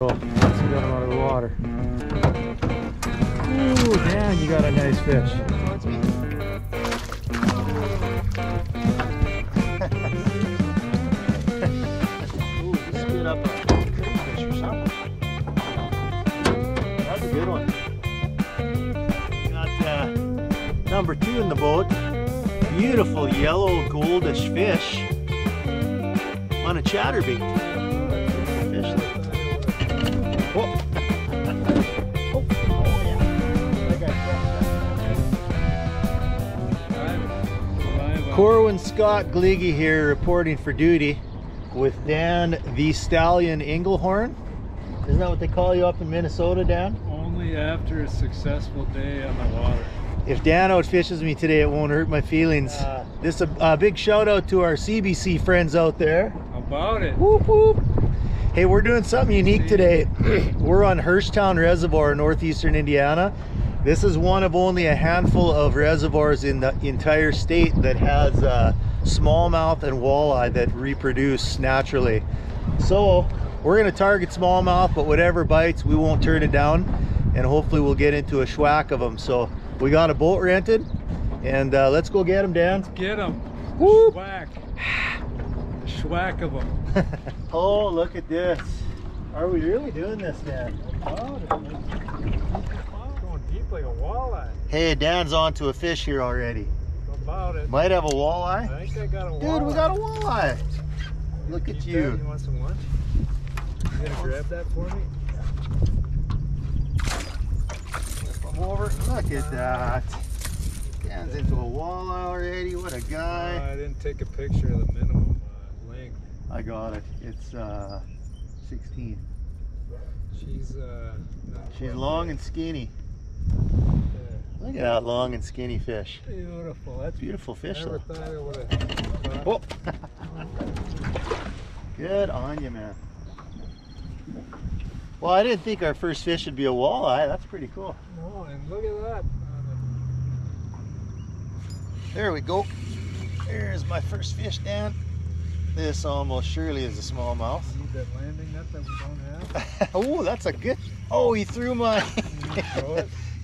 Let's get him out of the water. Ooh, Dan, you got a nice fish. Ooh, he spit up a crayfish or something. That's a good one. Got number 2 in the boat. Beautiful yellow goldish fish on a chatterbait. Corwin Scott Gliggy here reporting for duty with Dan the Stallion Englehorn. Isn't that what they call you up in Minnesota, Dan? Only after a successful day on the water. If Dan outfishes me today, it won't hurt my feelings. This is a big shout out to our CBC friends out there. How about it? Whoop whoop. Hey, we're doing something unique today. We're on Hirschtown Reservoir in northeastern Indiana. This is one of only a handful of reservoirs in the entire state that has smallmouth and walleye that reproduce naturally. So we're going to target smallmouth, but whatever bites, we won't turn it down, and hopefully we'll get into a schwack of them. So we got a boat rented, and let's go get them, Dan. Let's get them. Whoop. Schwack. The schwack of them. Oh, look at this. Are we really doing this, Dan? Deep like a walleye. Hey, Dan's onto a fish here already. About it. Might have a walleye. I think I got a walleye. Dude, we got a walleye. Look at you. You want some lunch? You gonna grab that for me? Come over. Look at that. Dan's into a walleye already. What a guy. I didn't take a picture of the minimum length. I got it. It's 16. She's She's long and skinny. Look at that long and skinny fish. Beautiful. That's beautiful fish. Never though. thought I would have. Oh. Good on you, man. Well, I didn't think our first fish would be a walleye. That's pretty cool. Oh, and look at that. There we go. There's my first fish, Dan. This almost surely is a smallmouth. Need that landing net that we don't have. Oh, that's a good. Oh, he threw my.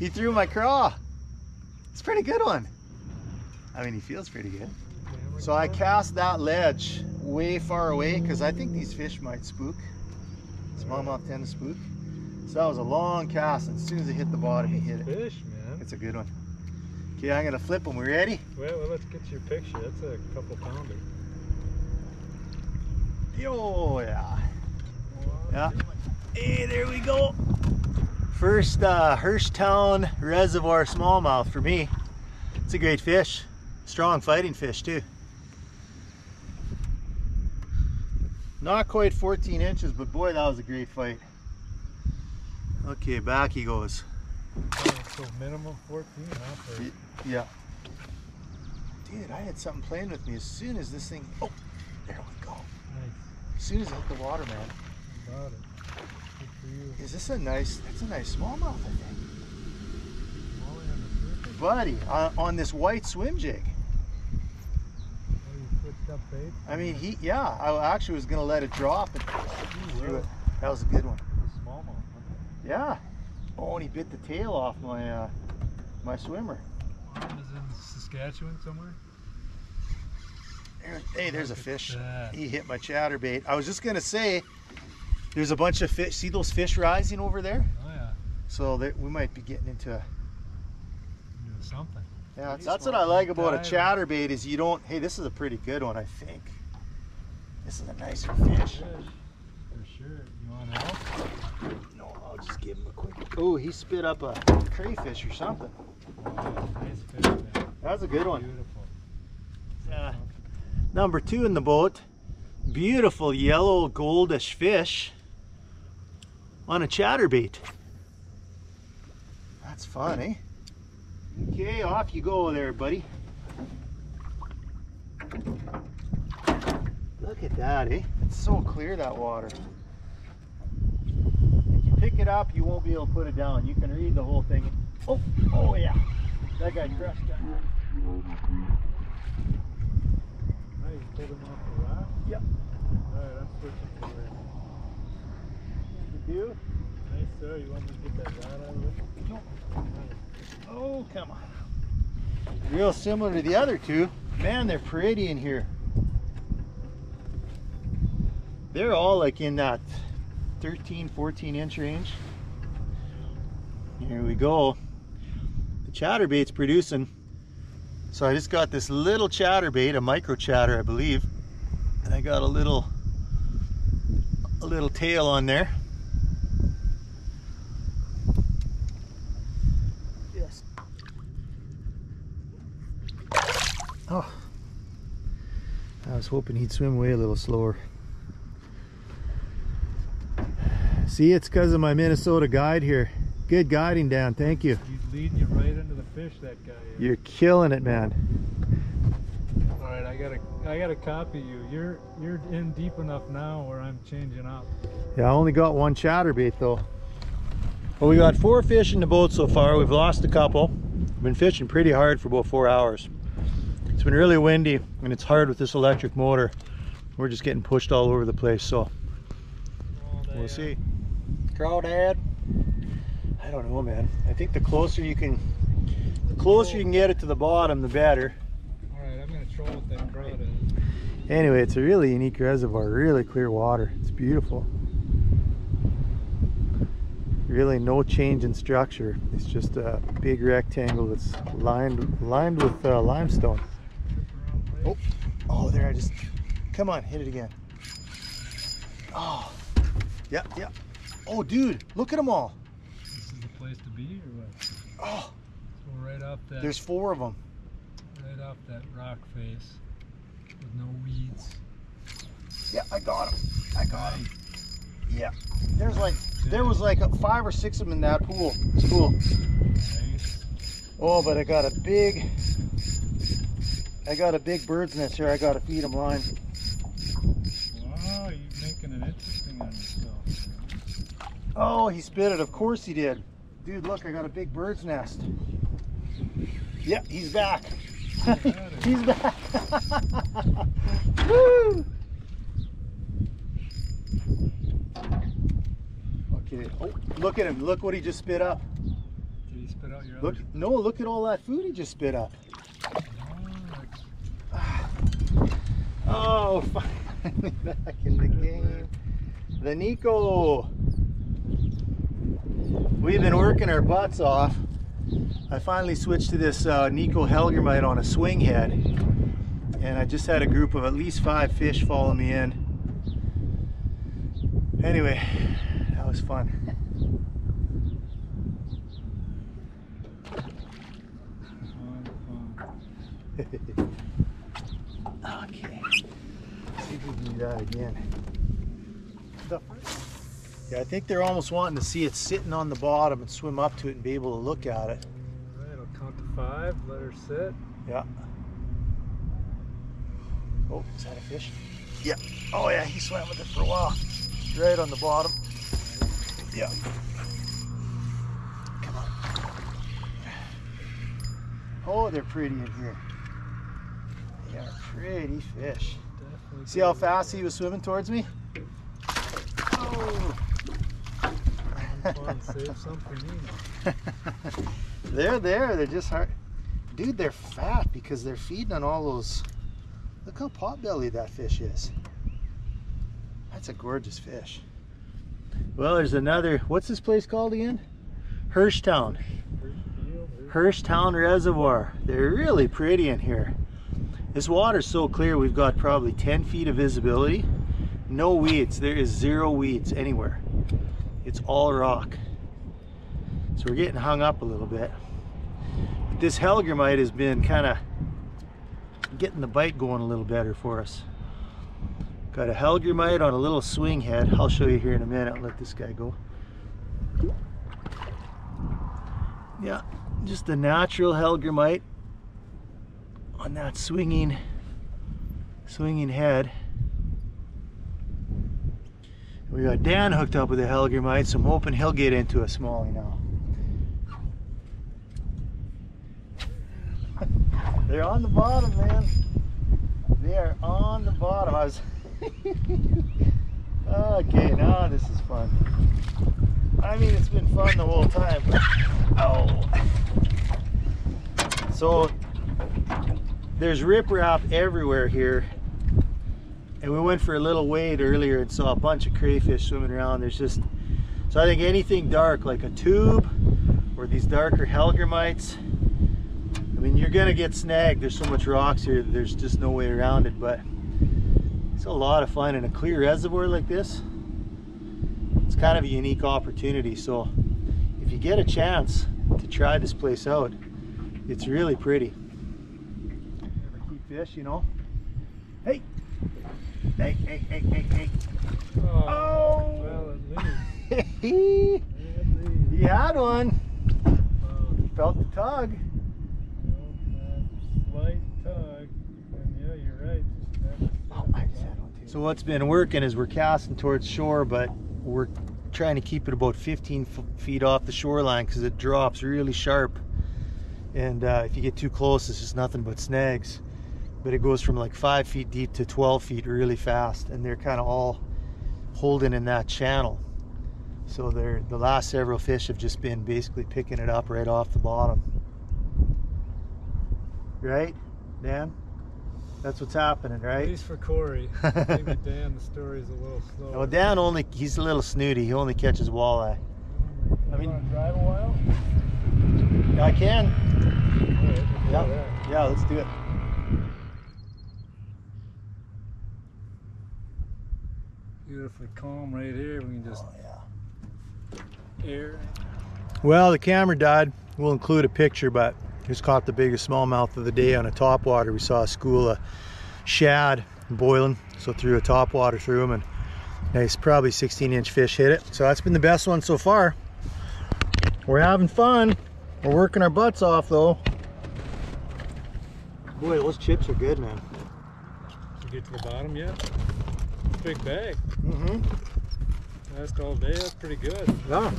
He threw my craw. It's a pretty good one. I mean, he feels pretty good. So I cast that ledge way far away because I think these fish might spook. Smallmouth tend to spook. So that was a long cast, and as soon as it hit the bottom, he hit it. Fish, man. It's a good one. Okay, I'm gonna flip them. We ready? Well, let's get your picture. That's a couple pounder. Oh yeah. Yeah. Hey, there we go. First Hirschtown Reservoir smallmouth for me. It's a great fish. Strong fighting fish too. Not quite 14 inches, but boy, that was a great fight. Okay, back he goes. So minimum 14, huh? Yeah. Dude, I had something playing with me as soon as this thing. Oh, there we go. Nice. As soon as it hit the water, man. About it. Good for you. Is this a nice? That's a nice smallmouth, I think. Walleye on the surface? Buddy, on this white swim jig. Oh, you switched up bait? I mean, yeah, I actually was gonna let it drop and threw it. That was a good one. It was a smallmouth, wasn't Yeah. Oh, and he bit the tail off my my swimmer. it? Is it in Saskatchewan somewhere? Hey, there's a fish. That. He hit my chatterbait. I was just gonna say, there's a bunch of fish. See those fish rising over there? Oh yeah. So we might be getting into. Doing something. Yeah, that's what I like about a chatterbait is you don't. Hey, this is a pretty good one, I think. This is a nicer fish. For sure. You want help? No, I'll just give him a quick. Oh, he spit up a crayfish or something. Oh, nice fish, man. That's a good one. Beautiful. Number 2 in the boat. Beautiful yellow goldish fish on a chatterbait. That's fun, eh? Okay, off you go there, buddy. Look at that, eh? It's so clear, that water. If you pick it up, you won't be able to put it down. You can read the whole thing. Oh yeah. That guy crushed that. Pulled him off the raft? Yep. Alright, I'm switching to where. few? Nice, sir. You want me to get that rod out of it? No. Oh, come on. Real similar to the other two. Man, they're pretty in here. They're all like in that 13, 14 inch range. Here we go. The chatterbait's producing. So I just got this little chatterbait, a micro chatter, I believe. And I got a little tail on there. Yes. Oh. I was hoping he'd swim away a little slower. See, it's because of my Minnesota guide here. Good guiding, Dan. Thank you. He's leading you right into the fish, that guy is. You're killing it, man. All right, I gotta copy you. You're in deep enough now where I'm changing up. Yeah, I only got one chatterbait though. Well, we got 4 fish in the boat so far. We've lost a couple. We've been fishing pretty hard for about 4 hours. It's been really windy and it's hard with this electric motor. We're just getting pushed all over the place, so we'll see. Crawdad? I don't know, man. I think the closer you can get it to the bottom, the better. All right, I'm gonna troll with that crawdad. Anyway, it's a really unique reservoir, really clear water. It's beautiful. Really no change in structure. It's just a big rectangle that's lined with limestone. Oh, there I just, come on, hit it again. Oh, yeah. Oh, dude, look at them all. This is the place to be, or what? Oh, So right off that. there's 4 of them. Right off that rock face, with no weeds. Yeah, I got him. Yeah, there was like 5 or 6 of them in that pool. It's cool. Nice. Oh, but I got a big bird's nest here. I gotta feed him line. Wow, you're making it interesting on yourself. Oh, he spit it. Of course he did. Dude, look, I got a big bird's nest. Yeah, he's back. He's back. Woo! Okay. Oh, look at him. Look what he just spit up. Did he spit out your Look, other? no, look at all that food he just spit up. Oh, finally back in the game. The Nico. We've been working our butts off. I finally switched to this Nico Helgermite on a swing head. And I just had a group of at least 5 fish follow me in. Anyway, that was fun. Okay. Let's see if we can do that again. Yeah, I think they're almost wanting to see it sitting on the bottom and swim up to it and be able to look at it. All right, I'll count to 5, let her sit. Yeah. Oh, is that a fish? Yeah. Oh yeah, he swam with it for a while. Right on the bottom. Yeah. Come on. Oh, they're pretty in here. They are pretty fish. Definitely. See how fast he was swimming towards me? Oh. Fun, save some for me. They're there. They're just hard. Dude, they're fat because they're feeding on all those. Look how pot-bellied that fish is. That's a gorgeous fish. Well, there's another. What's this place called again? Hirschtown. Hirschtown Reservoir. They're really pretty in here. This water's so clear, we've got probably 10 feet of visibility. No weeds. There is 0 weeds anywhere. It's all rock. So we're getting hung up a little bit. But this Helgermite has been kind of getting the bite going a little better for us. Got a Helgermite on a little swing head. I'll show you here in a minute. I'll let this guy go. Yeah, just a natural Helgermite on that swinging head. We got Dan hooked up with a Helgermite, so I'm hoping he'll get into a smallie now. They're on the bottom, man. They are on the bottom. Okay, now this is fun. I mean, it's been fun the whole time. But, oh. So there's riprap everywhere here. And we went for a little wade earlier and saw a bunch of crayfish swimming around. There's just, so I think anything dark like a tube or these darker hellgrammites, I mean, you're gonna get snagged. There's so much rocks here, there's just no way around it. But it's a lot of fun in a clear reservoir like this. It's kind of a unique opportunity. So if you get a chance to try this place out, it's really pretty. Ever keep fish, you know? Hey! Hey, hey, hey, hey, hey. Oh! Well, at least. He had one. Felt the tug. Slight tug. And yeah, you're right. Oh, I just had one too. So what's been working is we're casting towards shore, but we're trying to keep it about 15 feet off the shoreline because it drops really sharp. And if you get too close, it's just nothing but snags. But it goes from like 5 feet deep to 12 feet really fast, and they're kind of all holding in that channel. So the last several fish have just been basically picking it up right off the bottom. Right, Dan? That's what's happening, right? At least for Corey. Maybe Dan, the story's a little slow. Well, Dan he's a little snooty. He only catches walleye. I mean, want to drive a while? I can. Right, Yeah, let's do it. Beautifully calm right here. We can just air. Well, the camera died. We'll include a picture, but just caught the biggest smallmouth of the day on a topwater. We saw a school of shad boiling, so threw a topwater through them, and nice, probably 16-inch fish hit it. So that's been the best one so far. We're having fun. We're working our butts off though. Boy, those chips are good, man. Did you get to the bottom yet? Big bag. Mm-hmm. Last all day, that's pretty good. Yeah.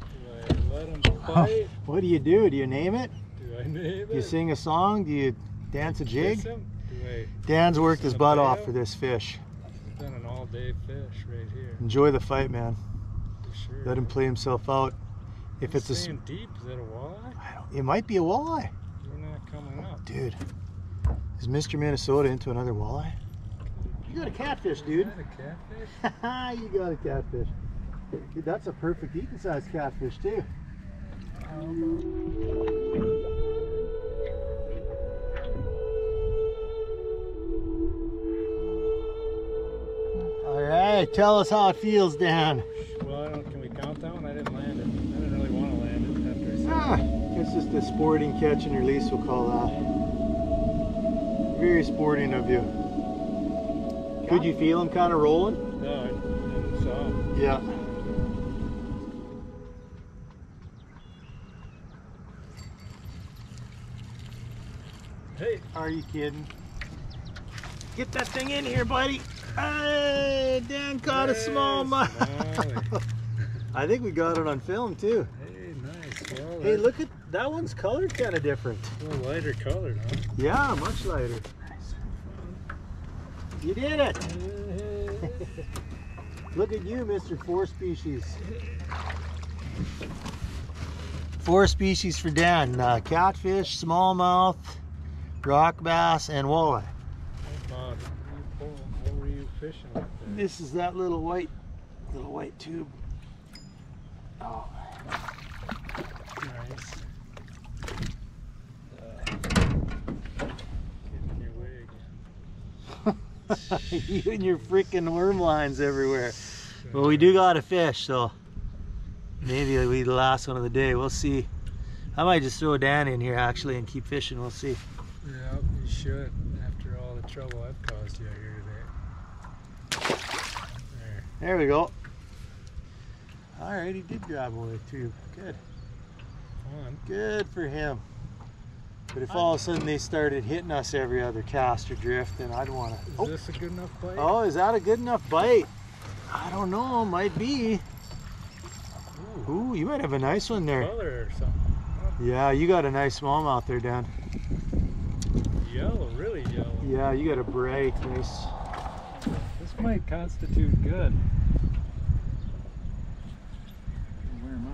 Do I let them fight? What do? Do you name it? Do I name it? Do you sing a song? Do you dance a jig? Do I Dan's worked his butt off for this fish. It's been an all-day fish right here. Enjoy the fight, man. For sure. Let him play himself out. If it's a deep, is that a walleye? It might be a walleye. They're not coming up. Dude, is Mr. Minnesota into another walleye? You got a catfish, dude. A catfish? You got a catfish. Dude, that's a perfect eating size catfish too. All right, tell us how it feels, Dan. Well, can we count that one? I didn't land it. I didn't really want to land it after I said It's just a sporting catch and release, we'll call that. Very sporting of you. Could you feel him kind of rolling? No, I didn't saw him. Yeah. Hey, are you kidding? Get that thing in here, buddy. Hey, Dan caught a smallmouth. I think we got it on film too. Hey, nice. Well, hey, look at that one's colored kind of different. A little lighter colored, huh? Yeah, much lighter. You did it! Look at you, Mr. 4 species. 4 species for Dan. Catfish, smallmouth, rock bass, and walleye. What were you fishing with there? This is that little white tube. Oh. Nice. Getting your way again. You and your freaking worm lines everywhere. Well, we do got a fish, so maybe it'll be the last one of the day. We'll see. I might just throw Dan in here actually and keep fishing. We'll see. Yeah, you should, after all the trouble I've caused you out here today. There we go. All right, he did grab away too. Good. Good for him. But if all of a sudden they started hitting us every other cast or drift, then I'd want to. Is this a good enough bite? Oh, is that a good enough bite? I don't know. Might be. Ooh, you might have a nice one there. Color or something. Yeah, you got a nice smallmouth there, Dan. Yellow, really yellow. Yeah, you got a bright, nice. This might constitute good. Wear 'em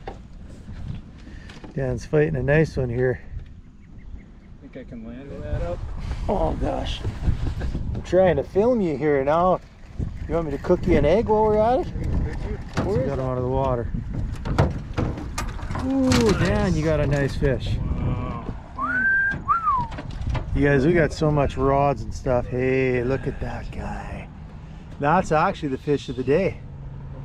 out. Dan's fighting a nice one here. Think I can land that up? Oh gosh. I'm trying to film you here now. You want me to cook you an egg while we're at it? We got him out of the water. Ooh, Dan, you got a nice fish. Wow. You guys, we got so much rods and stuff. Hey, look at that guy. That's actually the fish of the day.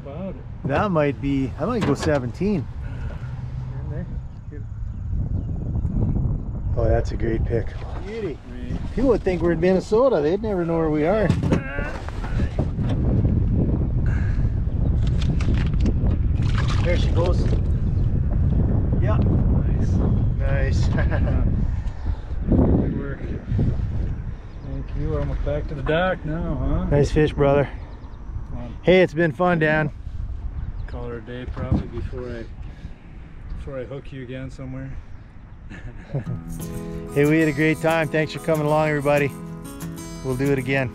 How about it? That might go 17. In there? Here. Oh, that's a great pick. Beauty. Right. People would think we're in Minnesota. They'd never know where we are. There she goes. Yeah. Nice. Nice. Good work. Thank you. We're almost back to the dock now, huh? Nice fish, brother. Come on. Hey, it's been fun, Dan. Call her a day probably before I hook you again somewhere. Hey, we had a great time. Thanks for coming along, everybody. We'll do it again.